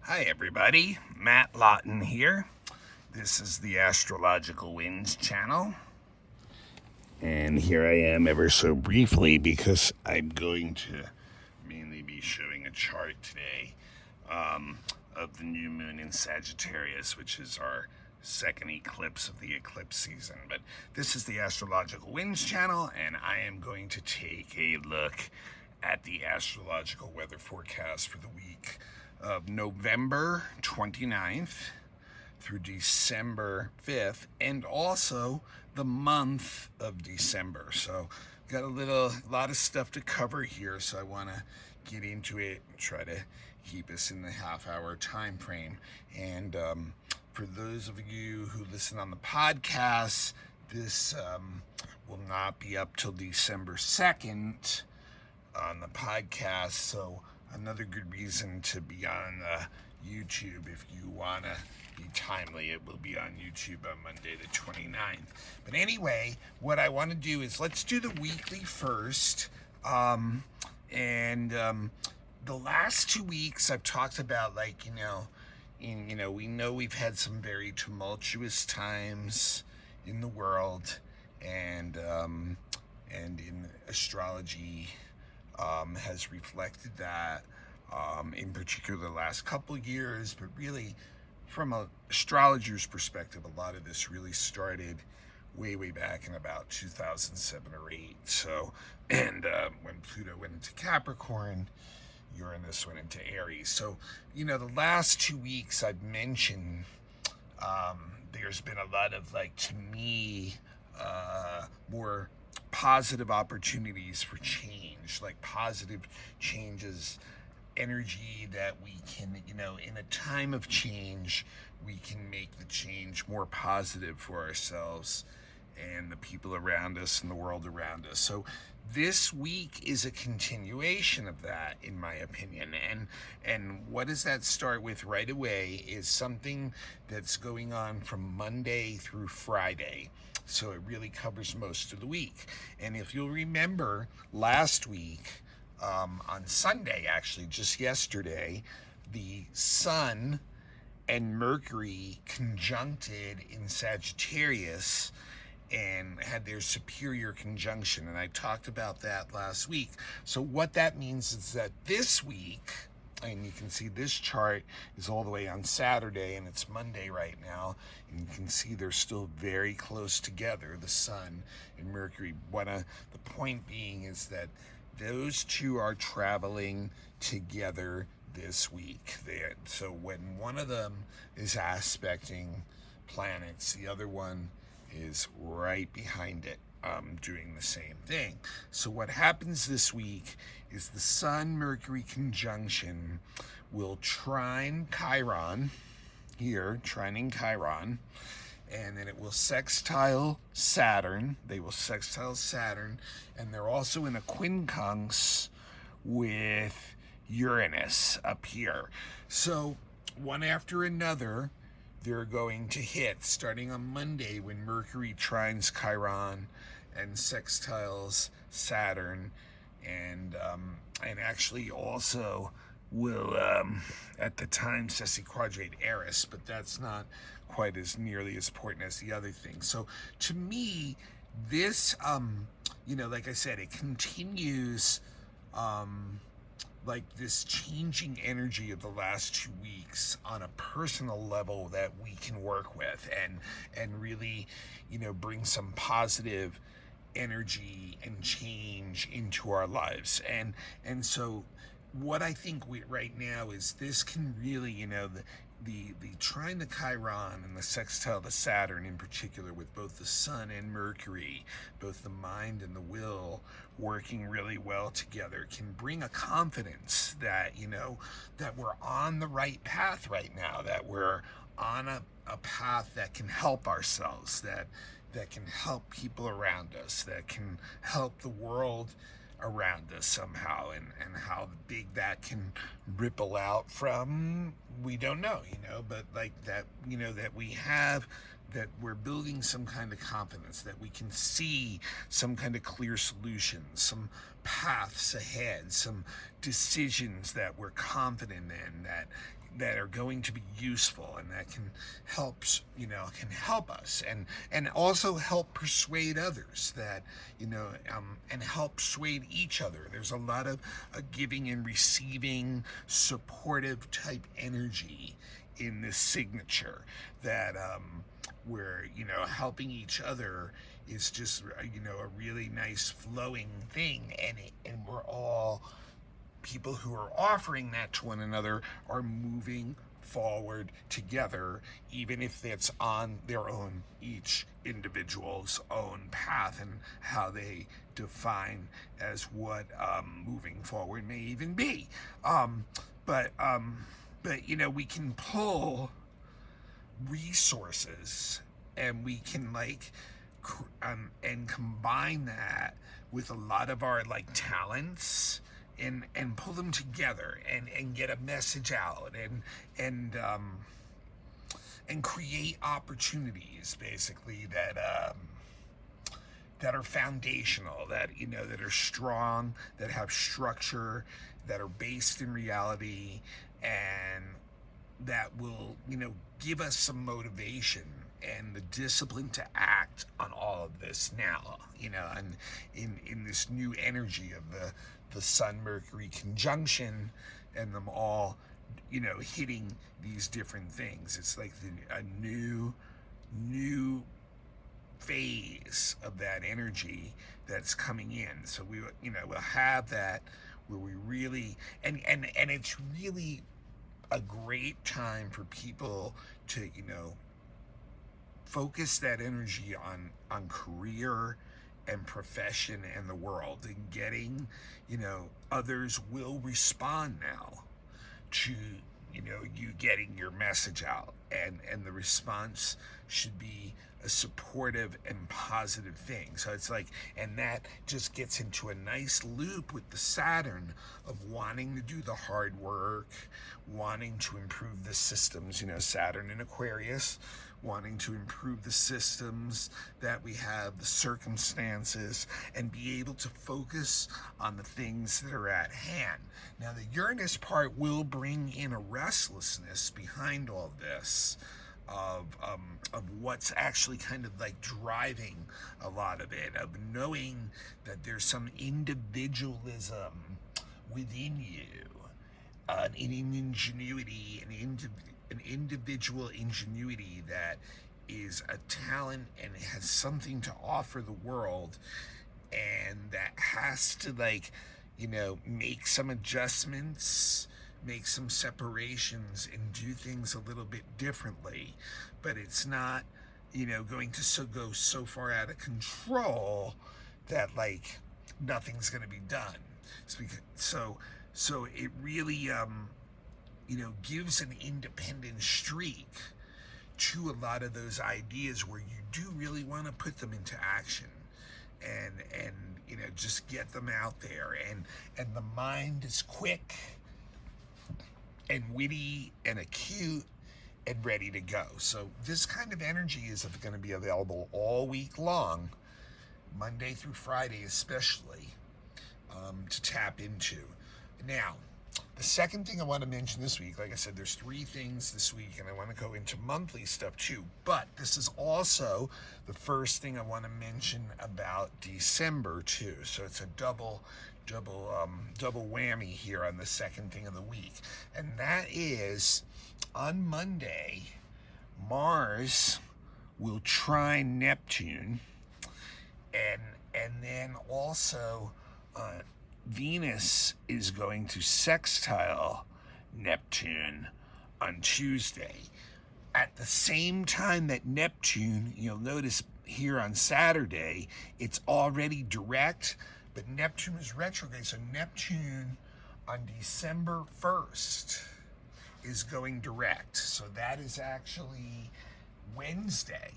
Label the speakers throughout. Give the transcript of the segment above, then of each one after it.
Speaker 1: Hi everybody, Matt Lawton here. This is the Astrological Winds channel. And here I am ever so briefly because I'm going to mainly be showing a chart today of the new moon in Sagittarius, which is our second eclipse of the eclipse season. But this is the Astrological Winds channel, and I am going to take a look at the astrological weather forecast for the week of November 29th through December 5th, and also the month of December. So got a lot of stuff to cover here, so I want to get into it and try to keep us in the half-hour time frame. And for those of you who listen on the podcast, this will not be up till December 2nd on the podcast, so another good reason to be on YouTube. If you want to be timely, it will be on YouTube on Monday the 29th. But anyway, what I want to do is let's do the weekly first. The last 2 weeks I've talked about, like, we know we've had some very tumultuous times in the world, and in astrology has reflected that, in particular the last couple years. But really, from an astrologer's perspective, a lot of this really started way back in about 2007 or 8. So, and when Pluto went into Capricorn, Uranus went into Aries. So, the last 2 weeks I've mentioned, there's been a lot of, like, to me, more positive opportunities for change, like positive changes, energy that we can, in a time of change, we can make the change more positive for ourselves and the people around us and the world around us. So this week is a continuation of that, in my opinion. And what does that start with right away is something that's going on from Monday through Friday. So it really covers most of the week. And if you'll remember, last week, on Sunday, actually, just yesterday, the Sun and Mercury conjuncted in Sagittarius and had their superior conjunction. And I talked about that last week. So what that means is that this week, and you can see this chart is all the way on Saturday, and it's Monday right now, and you can see they're still very close together, the Sun and Mercury. The point being is that those two are traveling together this week. So when one of them is aspecting planets, the other one is right behind it, doing the same thing. So what happens this week is the Sun-Mercury conjunction will trine Chiron here, trining Chiron, and then it will sextile Saturn. They will sextile Saturn, and they're also in a quincunx with Uranus up here. So one after another, they're going to hit, starting on Monday when Mercury trines Chiron and sextiles Saturn, and actually also will, at the time, sesquiquadrate Eris, but that's not quite as nearly as important as the other things. So to me, this, like I said, it continues, like this changing energy of the last 2 weeks on a personal level that we can work with and really, bring some positive energy and change into our lives. And so what I think right now is this can really, the trine the Chiron and the sextile to Saturn in particular, with both the Sun and Mercury, both the mind and the will working really well together, can bring a confidence that, that we're on the right path right now, that we're on a path that can help ourselves, that can help people around us, that can help the world around us somehow, and how big that can ripple out from, we don't know, but like that, that we have, that we're building some kind of confidence, that we can see some kind of clear solutions, some paths ahead, some decisions that we're confident in, that that are going to be useful and that can can help us, and also help persuade others that and help persuade each other. There's a lot of giving and receiving, supportive type energy in this signature that where helping each other is just a really nice flowing thing, and we're all people who are offering that to one another are moving forward together, even if it's on their own, each individual's own path and how they define as what moving forward may even be. But we can pull resources, and we can and combine that with a lot of our talents, and pull them together and get a message out, and create opportunities basically that are foundational, that that are strong, that have structure, that are based in reality, and that will give us some motivation and the discipline to act on all of this now, and in this new energy of the Sun-Mercury conjunction, and them all hitting these different things. It's like a new phase of that energy that's coming in. So we'll have that where we really and it's really a great time for people to focus that energy on career and profession and the world, and getting others will respond now to you getting your message out, and the response should be a supportive and positive thing. So it's and that just gets into a nice loop with the Saturn of wanting to do the hard work, wanting to improve the systems, Saturn in Aquarius, wanting to improve the systems that we have, the circumstances, and be able to focus on the things that are at hand. Now, the Uranus part will bring in a restlessness behind all this, of what's actually kind of driving a lot of it, of knowing that there's some individualism within you, an ingenuity, an individual ingenuity that is a talent and has something to offer the world, and that has to make some adjustments, make some separations, and do things a little bit differently. But it's not going to go so far out of control that nothing's going to be done. So it really gives an independent streak to a lot of those ideas where you do really want to put them into action, and just get them out there, and the mind is quick and witty and acute and ready to go. So this kind of energy is going to be available all week long, Monday through Friday especially, to tap into. Now, the second thing I want to mention this week, like I said, there's 3 things this week, and I want to go into monthly stuff too, but this is also the first thing I want to mention about December too. So it's a double whammy here on the second thing of the week, and that is on Monday, Mars will trine Neptune, and then also Venus is going to sextile Neptune on Tuesday. At the same time that Neptune, you'll notice here on Saturday, it's already direct, but Neptune is retrograde. So Neptune on December 1st is going direct. So that is actually Wednesday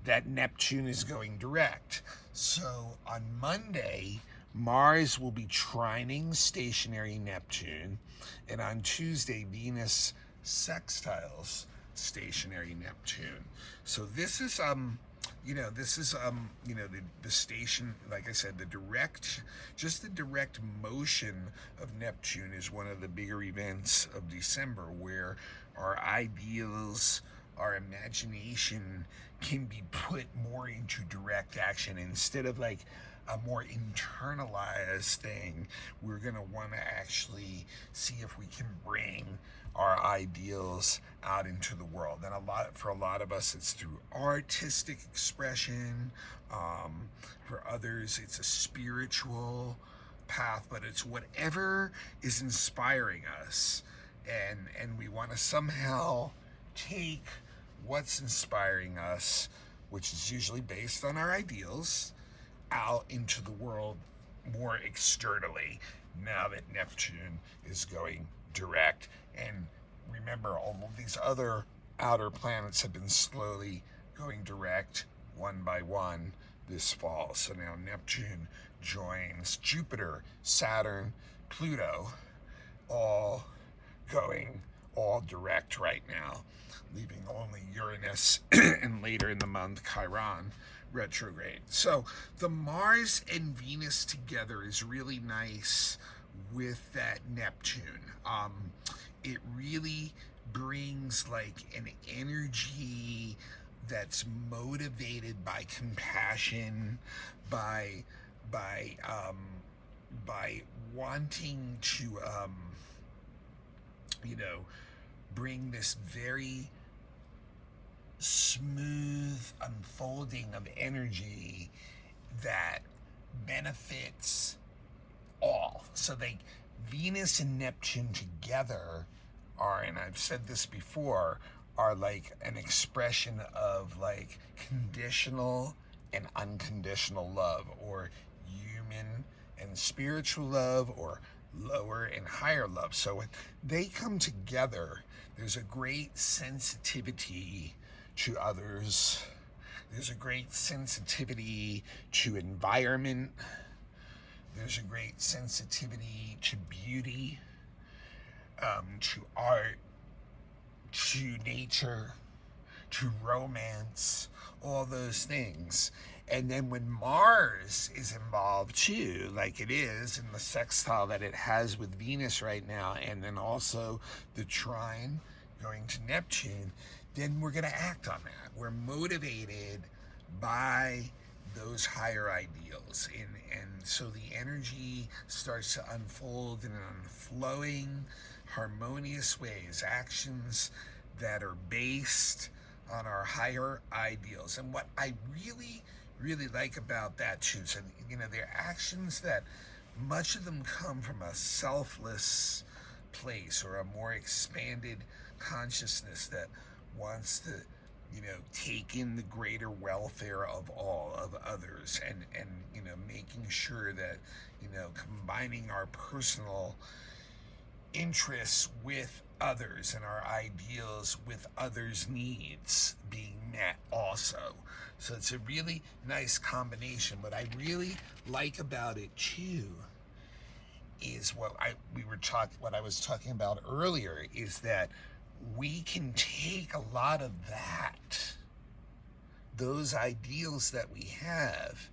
Speaker 1: that Neptune is going direct. So on Monday, Mars will be trining stationary Neptune, and on Tuesday, Venus sextiles stationary Neptune. So this is this is the station, like I said, just the direct motion of Neptune is one of the bigger events of December, where our ideals, our imagination can be put more into direct action instead of like a more internalized thing. We're going to want to actually see if we can bring our ideals out into the world. And for a lot of us, it's through artistic expression. For others, it's a spiritual path, but it's whatever is inspiring us. And we want to somehow take what's inspiring us, which is usually based on our ideals, out into the world more externally now that Neptune is going direct. And remember, all of these other outer planets have been slowly going direct one by one this fall. So now Neptune joins Jupiter, Saturn, Pluto, all going all direct right now, leaving only Uranus and later in the month Chiron retrograde. So the Mars and Venus together is really nice with that Neptune. It really brings like an energy that's motivated by compassion, by wanting to bring this very smooth unfolding of energy that benefits all. So Venus and Neptune together are, and I've said this before, are like an expression of like conditional and unconditional love, or human and spiritual love, or lower and higher love. So when they come together, there's a great sensitivity to others. There's a great sensitivity to environment. There's a great sensitivity to beauty, to art, to nature, to romance, all those things. And then when Mars is involved too, like it is in the sextile that it has with Venus right now, and then also the trine going to Neptune, then we're going to act on that. We're motivated by those higher ideals. And so the energy starts to unfold in an unflowing, harmonious ways, actions that are based on our higher ideals. And what I really like about that too, so they're actions that much of them come from a selfless place, or a more expanded consciousness that wants to take in the greater welfare of all of others, and making sure that combining our personal interests with others and our ideals with others' needs being met also. So it's a really nice combination. What I really like about it too is what I was talking about earlier, is that we can take a lot of those ideals that we have,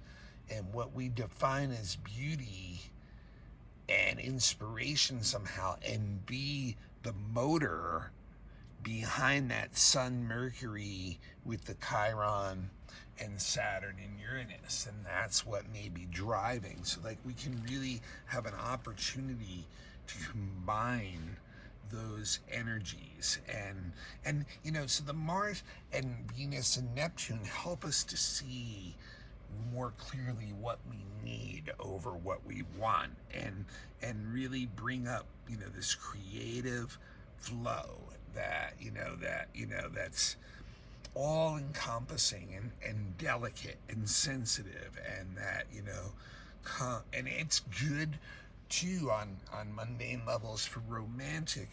Speaker 1: and what we define as beauty and inspiration somehow, and be the motor behind that Sun Mercury with the Chiron and Saturn and Uranus, and that's what may be driving. So we can really have an opportunity to combine those energies, and so the Mars and Venus and Neptune help us to see more clearly what we need over what we want, and really bring up this creative flow that's all encompassing and delicate and sensitive, and that and it's good too on mundane levels for romantic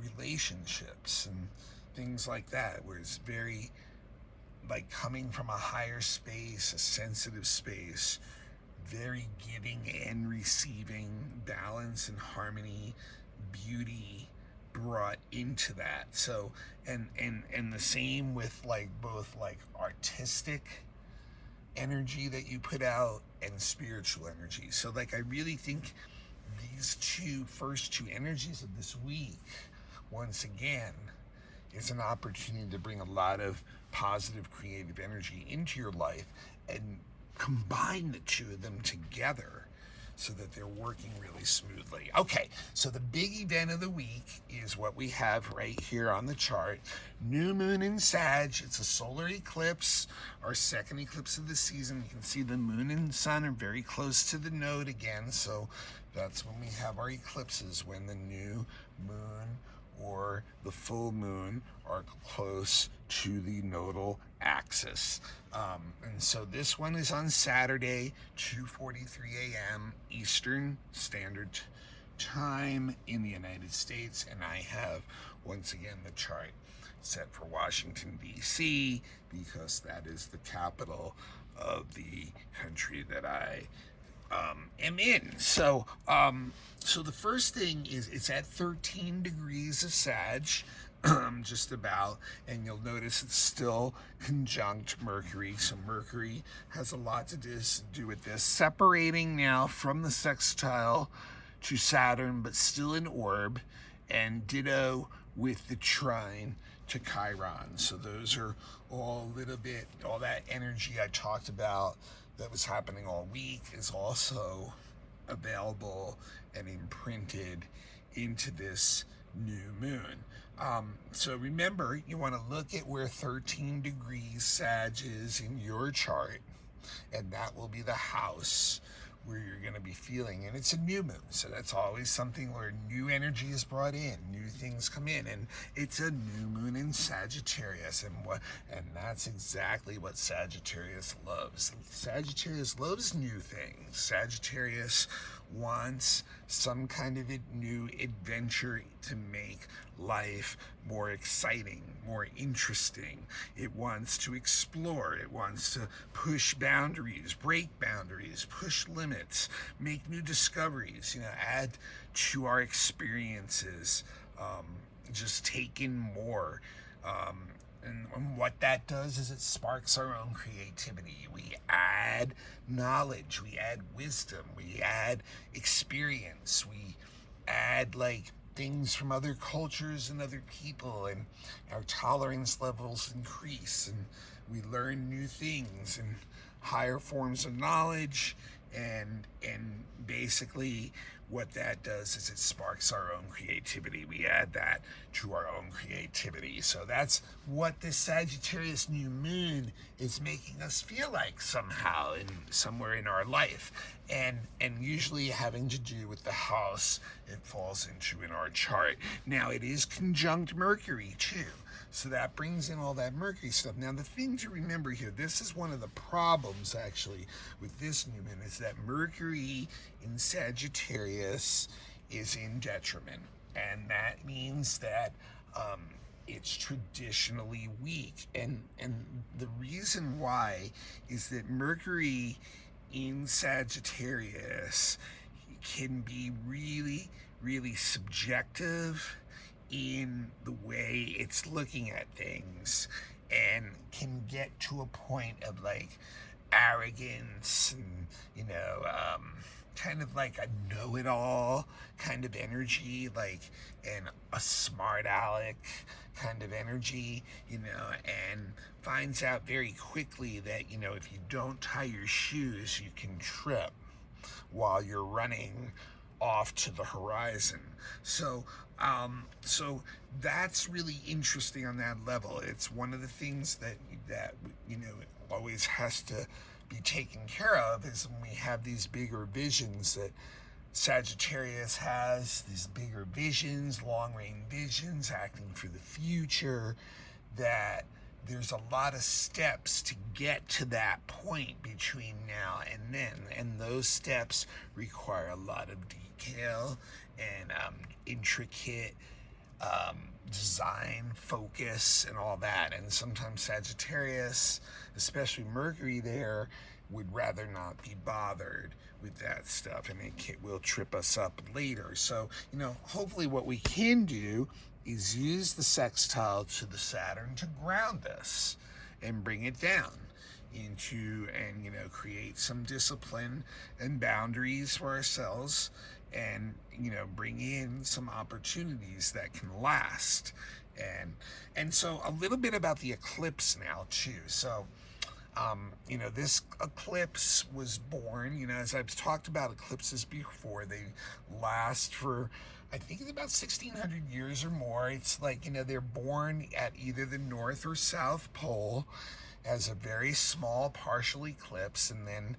Speaker 1: relationships and things like that, where it's very coming from a higher space, a sensitive space, very giving and receiving, balance and harmony, beauty brought into that. So and the same with both artistic energy that you put out and spiritual energy. So like I really think these first two energies of this week, once again, is an opportunity to bring a lot of positive creative energy into your life and combine the two of them together so that they're working really smoothly. Okay, so the big event of the week is what we have right here on the chart. New moon in Sag. It's a solar eclipse, our second eclipse of the season. You can see the moon and sun are very close to the node again, so that's when we have our eclipses, when the new moon or the full moon are close to the nodal axis. And so this one is on Saturday, 2:43 a.m. Eastern Standard Time in the United States. And I have, once again, the chart set for Washington, D.C., because that is the capital of the country that I am in. So the first thing is it's at 13 degrees of Sag, just about, and you'll notice it's still conjunct Mercury. So Mercury has a lot to do with this, separating now from the sextile to Saturn, but still in orb, and ditto with the trine to Chiron. So those are all all that energy I talked about that was happening all week is also available and imprinted into this new moon. So remember, you want to look at where 13 degrees Sag is in your chart, and that will be the house where you're going to be feeling. And it's a new moon, so that's always something where new energy is brought in, new things come in, and it's a new moon in Sagittarius, and that's exactly what Sagittarius loves. Sagittarius loves new things. Sagittarius wants some kind of a new adventure to make life more exciting, more interesting. It wants to explore. It wants to push boundaries, break boundaries, push limits, make new discoveries, add to our experiences, just take in more. And what that does is it sparks our own creativity. We add knowledge, we add wisdom, we add experience, we add things from other cultures and other people, and our tolerance levels increase, and we learn new things and higher forms of knowledge, and basically what that does is it sparks our own creativity. We add that to our own creativity. So that's what this Sagittarius new moon is making us feel like somehow, somewhere in our life, and usually having to do with the house it falls into in our chart. Now it is conjunct Mercury too, so that brings in all that Mercury stuff. Now the thing to remember here, this is one of the problems actually with this new moon, is that Mercury in Sagittarius is in detriment, and that means that it's traditionally weak, and the reason why is that Mercury in Sagittarius can be really, really subjective in the way it's looking at things, and can get to a point of arrogance and kind of like a know-it-all kind of energy, and a smart aleck kind of energy, and finds out very quickly that if you don't tie your shoes, you can trip while you're running off to the horizon. So that's really interesting on that level. It's one of the things that always has to be taken care of, is when we have these bigger visions that Sagittarius has, these bigger visions, long-range visions, acting for the future, that there's a lot of steps to get to that point between now and then, and those steps require a lot of detail and intricate design, focus, and all that. And sometimes Sagittarius, especially Mercury there, would rather not be bothered with that stuff, and it will trip us up later. So, hopefully what we can do is use the sextile to the Saturn to ground us and bring it down. into and, you know, create some discipline and boundaries for ourselves, and, you know, bring in some opportunities that can last. And so a little bit about the eclipse now too. So you know, this eclipse was born, you know, as I've talked about eclipses before, they last for, I think it's about 1600 years or more. It's like, you know, they're born at either the North or South Pole as a very small partial eclipse, and then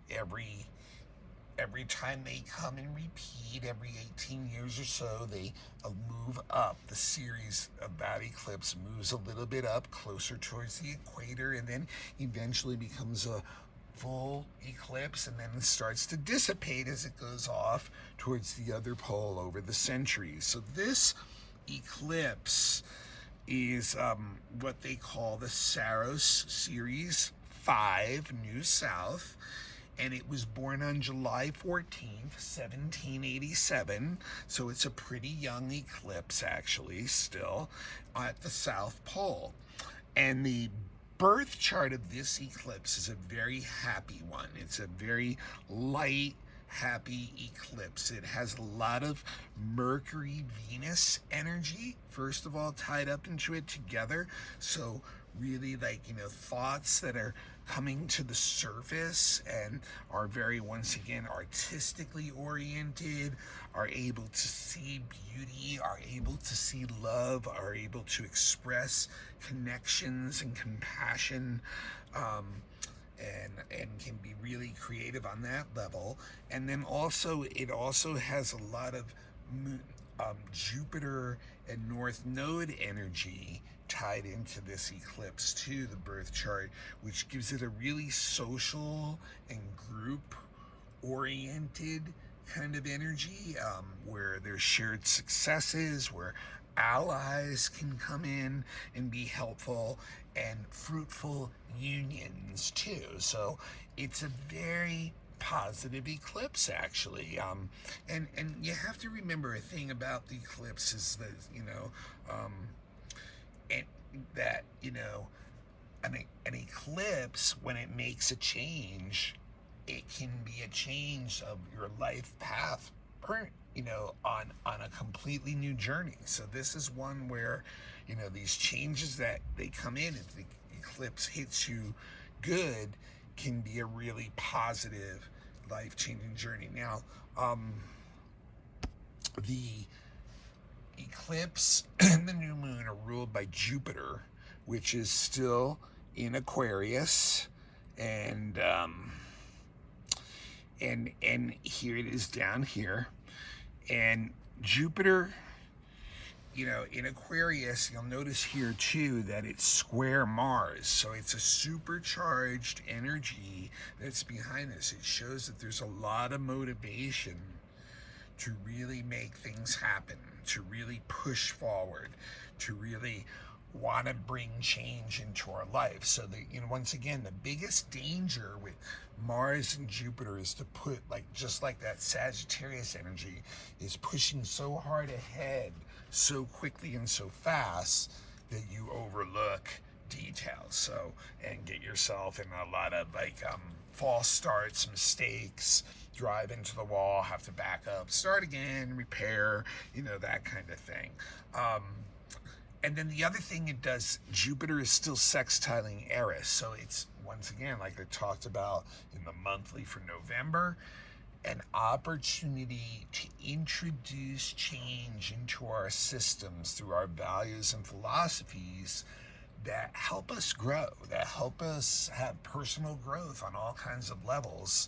Speaker 1: every time they come and repeat every 18 years or so, they move up. The series of that eclipse moves a little bit up closer towards the equator, and then eventually becomes a full eclipse, and then it starts to dissipate as it goes off towards the other pole over the centuries. So this eclipse is what they call the Saros Series 5 New South, and it was born on July 14th, 1787. So it's a pretty young eclipse, actually, still at the South Pole. And the birth chart of this eclipse is a very happy one. It's a very light, happy eclipse. It has a lot of Mercury Venus energy, first of all, tied up into it together. So really, like, you know, thoughts that are coming to the surface and are very, once again, artistically oriented, are able to see beauty, are able to see love, are able to express connections and compassion, and can be really creative on that level. And then also, it also has a lot of Jupiter and North Node energy tied into this eclipse too, the birth chart, which gives it a really social and group oriented kind of energy, where there's shared successes, where allies can come in and be helpful, and fruitful unions too. So it's a very positive eclipse, actually. And you have to remember a thing about the eclipse is that, you know, and that, you know, an eclipse, when it makes a change, it can be a change of your life path, you know, on a completely new journey. So this is one where, you know, these changes that they come in, if the eclipse hits you good, can be a really positive, life-changing journey. Now, the eclipse and the new moon are ruled by Jupiter, which is still in Aquarius, and here it is down here, and Jupiter, you know, in Aquarius, you'll notice here too that it's square Mars, so it's a supercharged energy that's behind this. It shows that there's a lot of motivation to really make things happen, to really push forward, to really want to bring change into our life. So that, you know, once again, the biggest danger with Mars and Jupiter is to put, like, just like that Sagittarius energy is pushing so hard ahead so quickly and so fast that you overlook details. So, and get yourself in a lot of, like, false starts, mistakes, drive into the wall, have to back up, start again, repair, you know, that kind of thing. And then the other thing it does, Jupiter is still sextiling Eris. So it's, once again, like I talked about in the monthly for November, an opportunity to introduce change into our systems through our values and philosophies that help us grow, that help us have personal growth on all kinds of levels,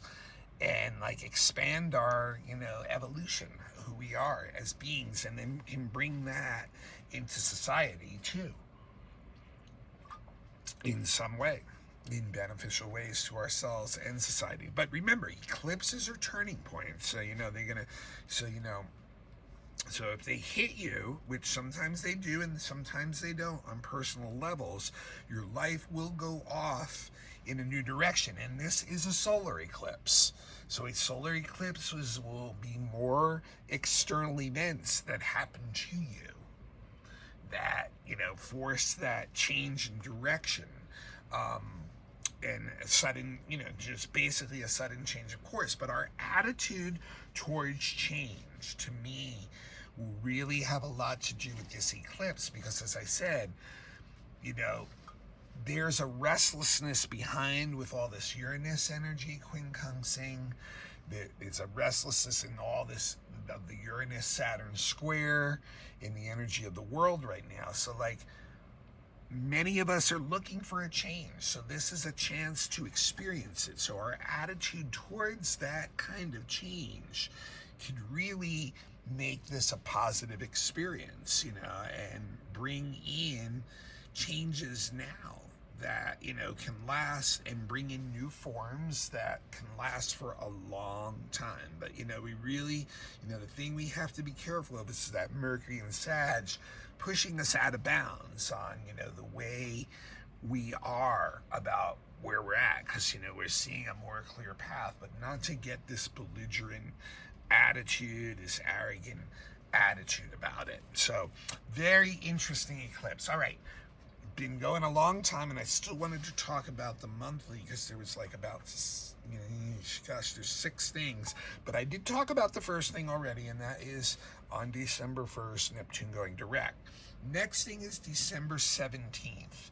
Speaker 1: and, like, expand our, you know, evolution, who we are as beings, and then can bring that into society too, in some way, in beneficial ways to ourselves and society. But remember, eclipses are turning points, so, you know, so if they hit you, which sometimes they do and sometimes they don't on personal levels, your life will go off in a new direction. And this is a solar eclipse. So a solar eclipse will be more external events that happen to you that, you know, force that change in direction. and a sudden, just basically a sudden change of course. But our attitude towards change, to me, will really have a lot to do with this eclipse, because as I said, there's a restlessness behind with all this Uranus energy quincunxing. There's a restlessness in all this of the Uranus Saturn square in the energy of the world right now. So like, many of us are looking for a change. So this is a chance to experience it. So our attitude towards that kind of change could really make this a positive experience, and bring in changes now that, can last, and bring in new forms that can last for a long time. But, we really, the thing we have to be careful of is that Mercury and Sag pushing us out of bounds on, the way we are about where we're at, because, we're seeing a more clear path, but not to get this belligerent attitude, this arrogant attitude about it. So very interesting eclipse. All right, been going a long time, and I still wanted to talk about the monthly, because there was like about, gosh, there's 6 things, but I did talk about the first thing already, and that is on December 1st, Neptune going direct. Next thing is December 17th.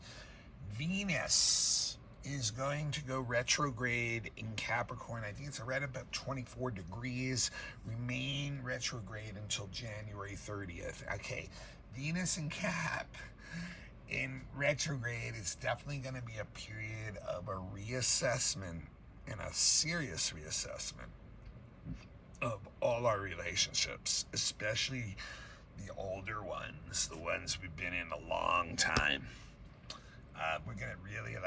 Speaker 1: Venus is going to go retrograde in Capricorn. I think it's right about 24 degrees, remain retrograde until January 30th. Okay, Venus in Cap in retrograde is definitely going to be a period of a reassessment, and a serious reassessment of all our relationships, especially the older ones, the ones we've been in a long time. We're going to really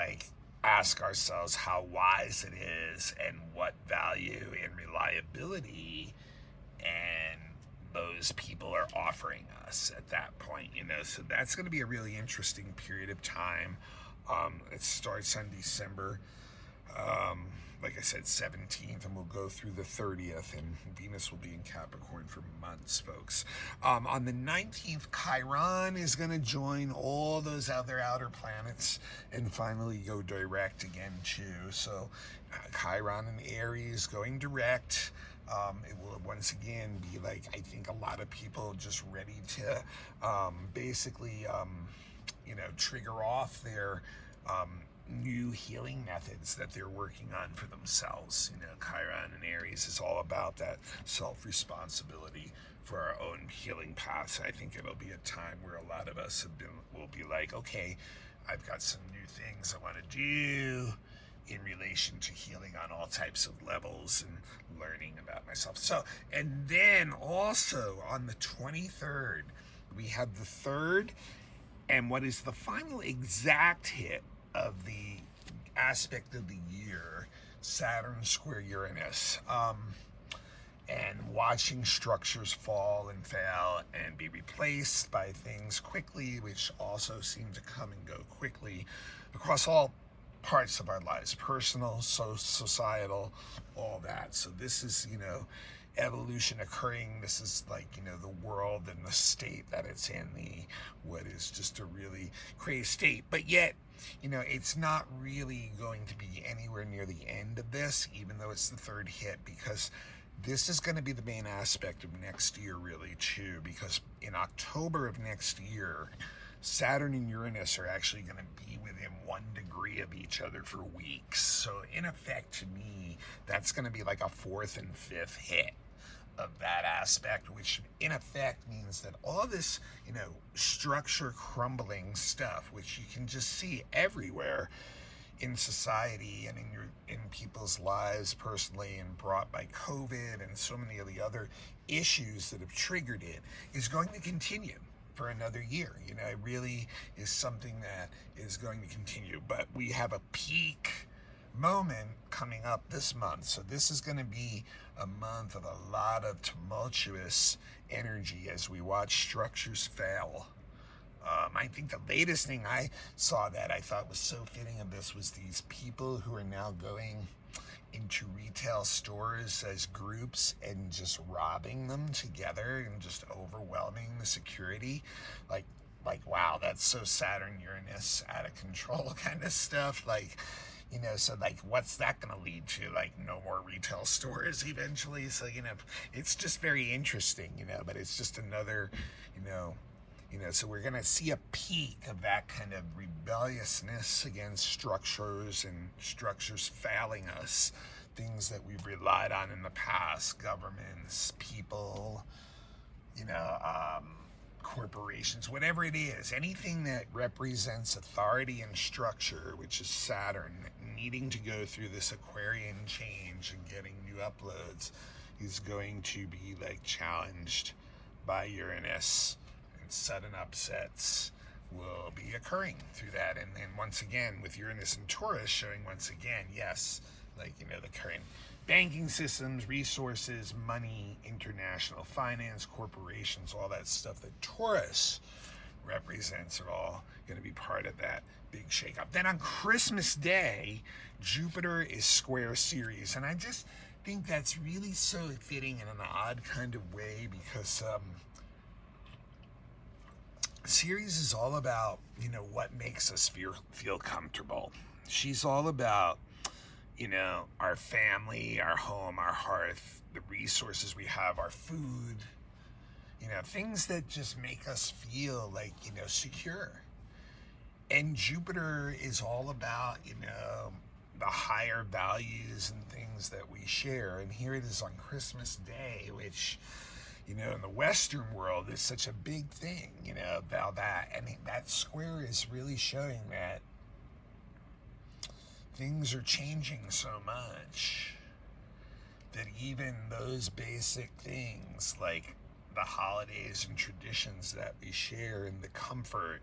Speaker 1: ask ourselves how wise it is, and what value and reliability and those people are offering us at that point, so that's going to be a really interesting period of time. It starts on December, like I said, 17th, and we'll go through the 30th, and Venus will be in Capricorn for months, folks. On the 19th, Chiron is going to join all those other outer planets and finally go direct again too. So Chiron in Aries going direct. It will once again be I think a lot of people just ready to basically trigger off their new healing methods that they're working on for themselves. Chiron and Aries is all about that self-responsibility for our own healing paths. I think it'll be a time where a lot of us will be like, okay, I've got some new things I want to do in relation to healing on all types of levels and learning about myself. So, and then also on the 23rd, we have the 3rd and what is the final exact hit of the aspect of the year, Saturn square Uranus, and watching structures fall and fail and be replaced by things quickly, which also seem to come and go quickly across all parts of our lives, personal, societal, all that. So this is, evolution occurring. This is the world and the state that it's in, what is just a really crazy state. But yet, it's not really going to be anywhere near the end of this, even though it's the 3rd hit, because this is going to be the main aspect of next year really too, because in October of next year, Saturn and Uranus are actually going to be within 1 degree of each other for weeks. So in effect, to me, that's going to be like a 4th and 5th hit of that aspect, which in effect means that all this, structure crumbling stuff, which you can just see everywhere in society and in people's lives personally, and brought by COVID and so many of the other issues that have triggered it, is going to continue for another year. It really is something that is going to continue. But we have a peak moment coming up this month. So this is going to be a month of a lot of tumultuous energy as we watch structures fail. I think the latest thing I saw that I thought was so fitting of this was these people who are now going into retail stores as groups and just robbing them together and just overwhelming the security. Like wow, that's so Saturn Uranus out of control kind of stuff. You know, so like, what's that going to lead to? Like, no more retail stores eventually. So, you know, it's just very interesting, you know, but it's just another, you know, so we're going to see a peak of that kind of rebelliousness against structures and structures failing us, things that we've relied on in the past, governments, people, you know, corporations, whatever it is, anything that represents authority and structure, which is Saturn, needing to go through this Aquarian change and getting new uploads, is going to be like challenged by Uranus, and sudden upsets will be occurring through that. And then once again, with Uranus and Taurus showing once again, yes, like, you know, the current banking systems, resources, money, international finance, corporations, all that stuff that Taurus represents are all going to be part of that big shakeup. Then on Christmas Day, Jupiter is square Ceres, and I just think that's really so fitting in an odd kind of way, because Ceres is all about, you know, what makes us feel comfortable. She's all about, you know, our family, our home, our hearth, the resources we have, our food, you know, things that just make us feel like, you know, secure. And Jupiter is all about, you know, the higher values and things that we share. And here it is on Christmas Day, which, you know, in the Western world is such a big thing, you know, about that. And that square is really showing that things are changing so much that even those basic things like the holidays and traditions that we share and the comfort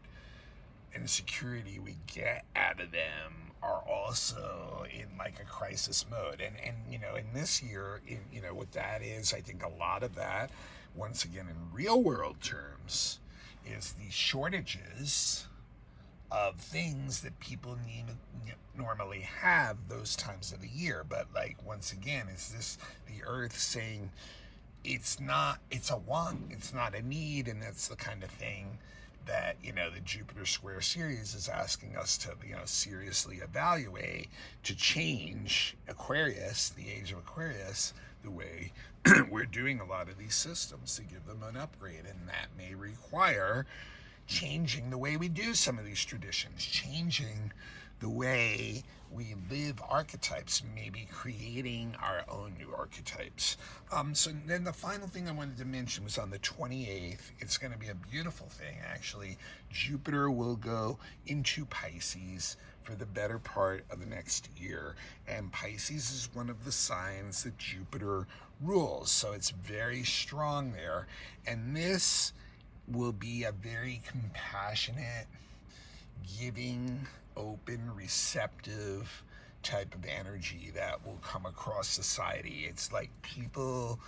Speaker 1: and security we get out of them are also in like a crisis mode. And you know, in this year, you know, what that is, I think a lot of that, once again in real world terms, is the shortages of things that people normally have those times of the year. But like, once again, is this the earth saying it's a want, it's not a need? And that's the kind of thing that, you know, the Jupiter square Ceres is asking us to, you know, seriously evaluate, to change Aquarius, the age of Aquarius, the way we're doing a lot of these systems, to give them an upgrade. And that may require changing the way we do some of these traditions, changing the way we live archetypes, maybe creating our own new archetypes. So then the final thing I wanted to mention was on the 28th. It's going to be a beautiful thing, actually. Jupiter will go into Pisces for the better part of the next year. And Pisces is one of the signs that Jupiter rules. So it's very strong there. And this will be a very compassionate, giving, open, receptive type of energy that will come across society. It's like people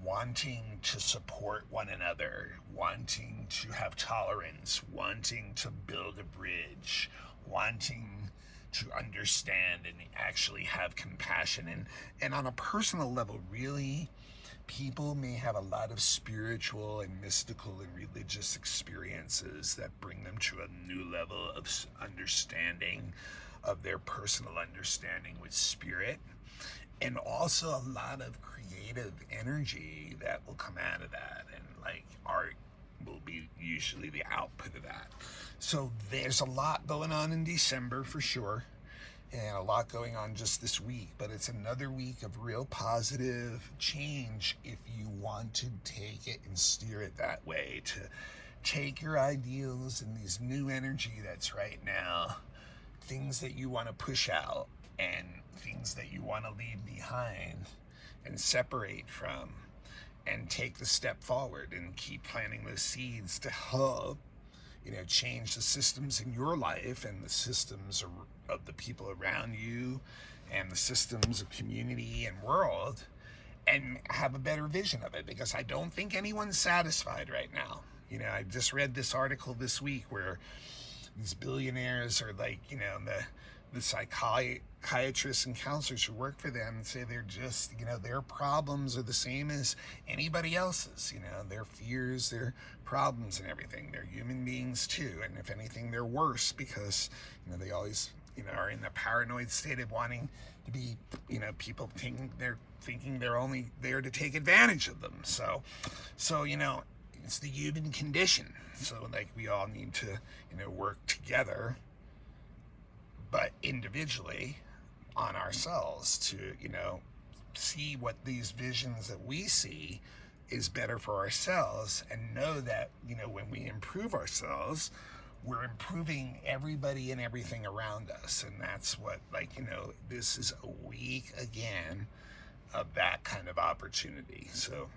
Speaker 1: wanting to support one another, wanting to have tolerance, wanting to build a bridge, wanting to understand and actually have compassion. And on a personal level, really, people may have a lot of spiritual and mystical and religious experiences that bring them to a new level of understanding, of their personal understanding with spirit, and also a lot of creative energy that will come out of that. And like, art will be usually the output of that. So there's a lot going on in December for sure, and a lot going on just this week, but it's another week of real positive change if you want to take it and steer it that way, to take your ideals and these new energy that's right now, things that you want to push out and things that you want to leave behind and separate from, and take the step forward and keep planting those seeds to help, you know, change the systems in your life and the systems of the people around you and the systems of community and world, and have a better vision of it. Because I don't think anyone's satisfied right now. You know, I just read this article this week where these billionaires are like, you know, the psychiatrists and counselors who work for them say they're just, you know, their problems are the same as anybody else's, you know, their fears, their problems and everything. They're human beings too. And if anything, they're worse because, you know, they always are in the paranoid state of wanting to be, people thinking they're only there to take advantage of them. So it's the human condition. So like we all need to, work together, but individually on ourselves to, see what these visions that we see is better for ourselves, and know that, when we improve ourselves, we're improving everybody and everything around us. And that's what, this is a week again of that kind of opportunity. So,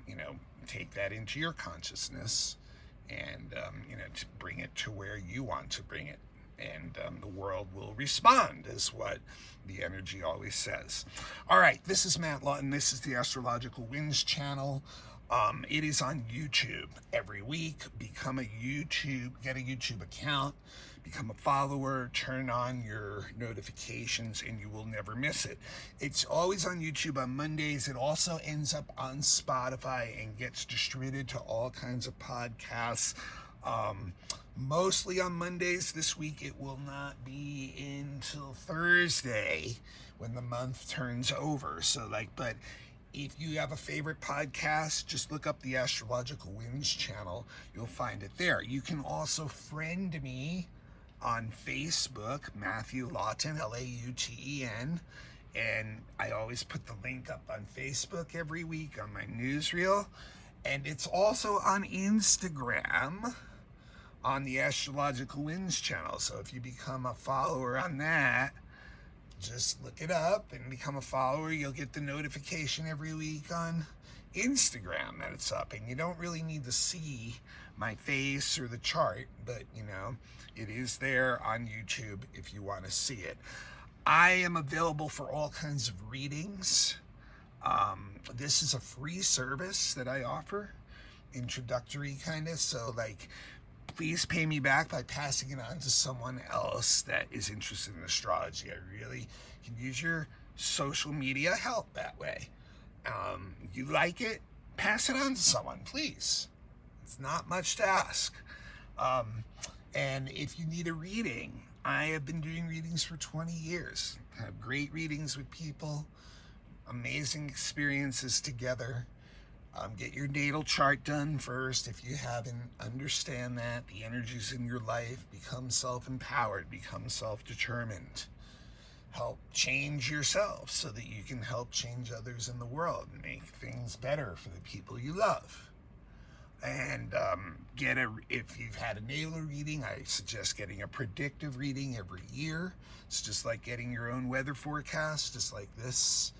Speaker 1: take that into your consciousness and, to bring it to where you want to bring it. And the world will respond, is what the energy always says. All right, this is Matt Lawton. This is the Astrological Winds channel. It is on YouTube every week. Get a YouTube account, become a follower, turn on your notifications, and you will never miss it. It's always on YouTube on Mondays. It also ends up on Spotify and gets distributed to all kinds of podcasts. Mostly on Mondays. This week it will not be until Thursday when the month turns over. So but if you have a favorite podcast, just look up the Astrological Winds channel. You'll find it there. You can also friend me on Facebook, Matthew Lawton, Lauten. And I always put the link up on Facebook every week on my newsreel. And it's also on Instagram on the Astrological Winds channel. So if you become a follower on that, just look it up and become a follower. You'll get the notification every week on Instagram that it's up. And you don't really need to see my face or the chart, but it is there on YouTube if you want to see it. I am available for all kinds of readings. This is a free service that I offer, introductory kind of. So please pay me back by passing it on to someone else that is interested in astrology. I really can use your social media help that way. You like it? Pass it on to someone, please. It's not much to ask. And if you need a reading, I have been doing readings for 20 years. I have great readings with people, amazing experiences together. Get your natal chart done first. If you haven't, understand that the energies in your life, become self-empowered, become self-determined. Help change yourself so that you can help change others in the world and make things better for the people you love. And if you've had a natal reading, I suggest getting a predictive reading every year. It's just like getting your own weather forecast, just like this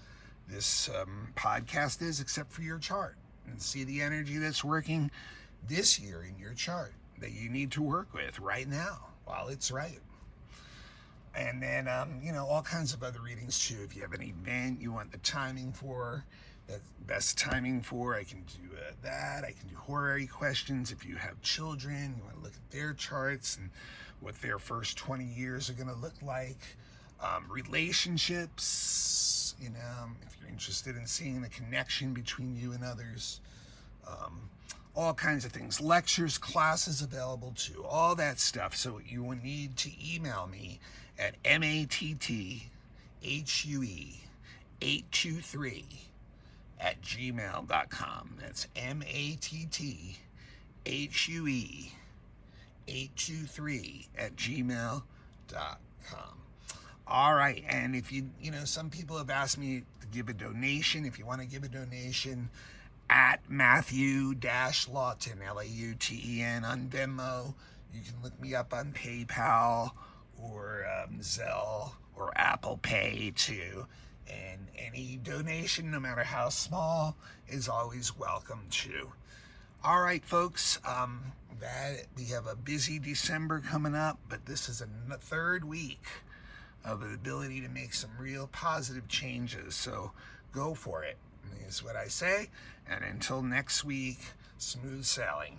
Speaker 1: podcast is, except for your chart. And see the energy that's working this year in your chart that you need to work with right now while it's right. And then, all kinds of other readings too. If you have an event you want the timing for, the best timing for, I can do that. I can do horary questions. If you have children, you want to look at their charts and what their first 20 years are going to look like. Relationships, if you're interested in seeing the connection between you and others, all kinds of things, lectures, classes available too, all that stuff. So you will need to email me at mattHue823@gmail.com. That's mattHue823@gmail.com. All right, and if some people have asked me to give a donation. If you want to give a donation, at Matthew-Lawton, Lauten, on Venmo. You can look me up on PayPal or Zelle or Apple Pay too. And any donation, no matter how small, is always welcome too. All right, folks, we have a busy December coming up, but this is a third week of the ability to make some real positive changes. So go for it, is what I say. And until next week, smooth sailing.